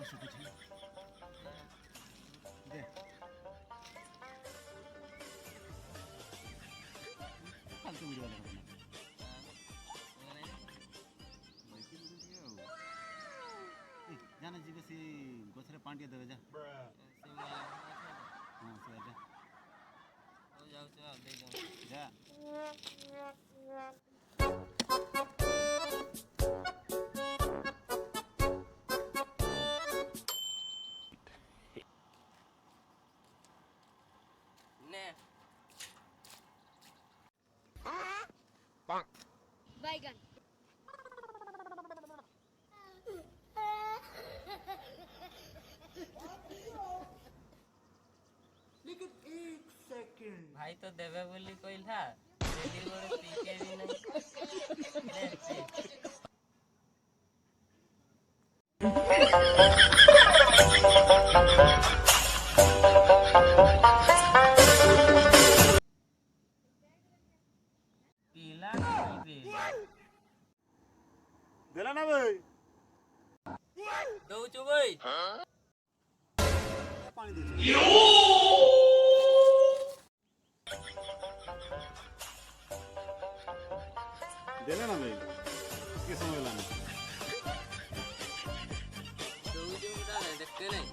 बस कुछ दे फालतू वीडियो वाला करना जाना जी बस गोछरे पांडिया देवे जा हां से जा हो जाओ चल दे दो जा ने बैगन लेकिन एक सेकंड भाई तो देवे बोली कोइल था दिल्ली गोड़े पीके भी नहीं ले पीला नहीं बे देला ना भाई दो चु भाई पानी दे देला ना भाई किस समय लाना दो चु डाले देखते नहीं